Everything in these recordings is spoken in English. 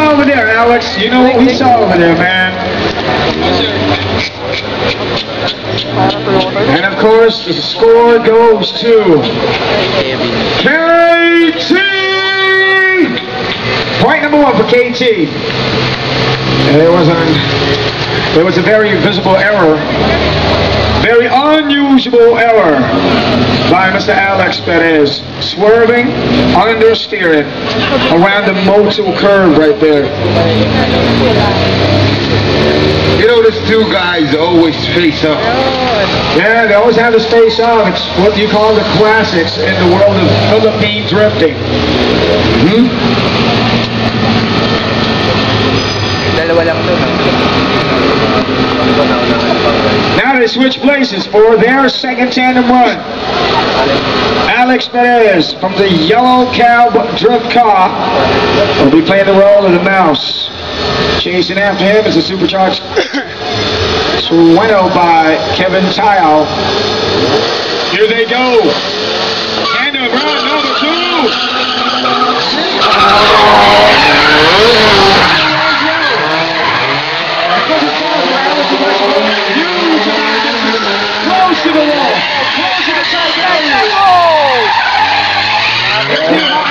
saw over there, Alex? You know what we saw over there, man. And of course, the score goes to KT! Point number 1 for KT. There was a very visible error. Very unusual error by Mr. Alex Perez, swerving, understeering around the Motul curve right there. You know, these two guys always face up. Yeah, they always have this face off. It's what you call the classics in the world of Philippine drifting. Now they switch places for their second tandem run. Alex Perez from the yellow cab drift car will be playing the role of the mouse. Chasing after him is a supercharged Sueno by Kevin Tayao. Here they go. Tandem run number 2. Close to the wall. Close to the side.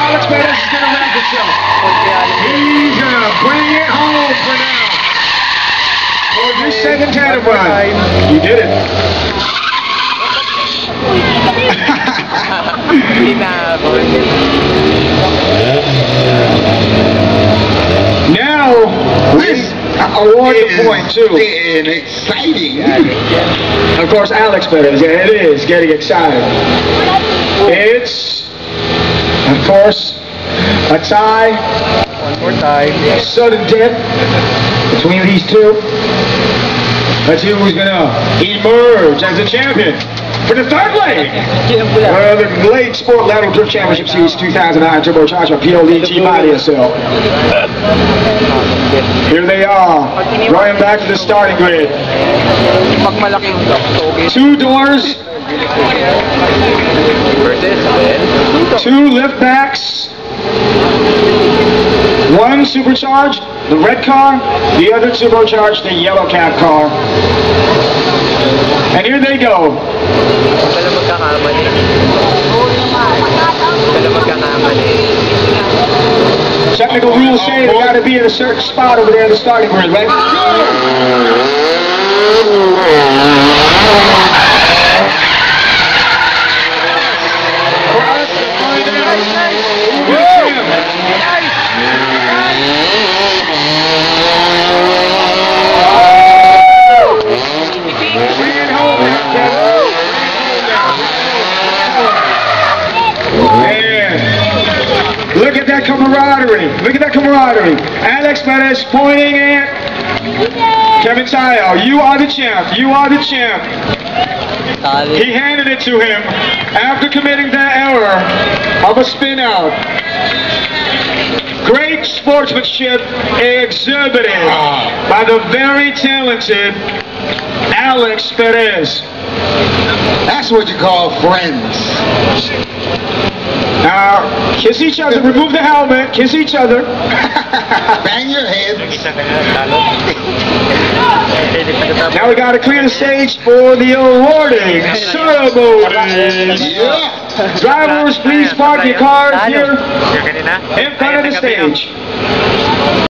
Alex Perez is going to wrap himself. He's going to bring it home for now. For this second tandem run. You did it. Now, this award the point too. And exciting. Of course, Alex Perez, yeah, it is getting excited. It's, of course, a tie. One more time. A sudden death between these two. Let's see who's going to emerge as a champion for the third leg. The Late Sport Lateral Drift Championship Series 2009 Turbocharged by PLDT by DSL. Here they are, running back to the starting grid. 2 doors, 2 lift backs, 1 supercharged, the red car, the other turbocharged, the yellow cab car. And here they go. Technical rules say they got to be in a certain spot over there in the starting grid, right? Look at that camaraderie. Look at that camaraderie. Alex Perez pointing at Kevin Tayao. You are the champ. You are the champ. He handed it to him after committing the error of a spin out. Great sportsmanship exhibited by the very talented Alex Perez. That's what you call friends. Now, kiss each other, remove the helmet, kiss each other. Bang your head. Now we got to clear the stage for the awarding ceremony. Yeah. Drivers, please park your cars here in front of the stage.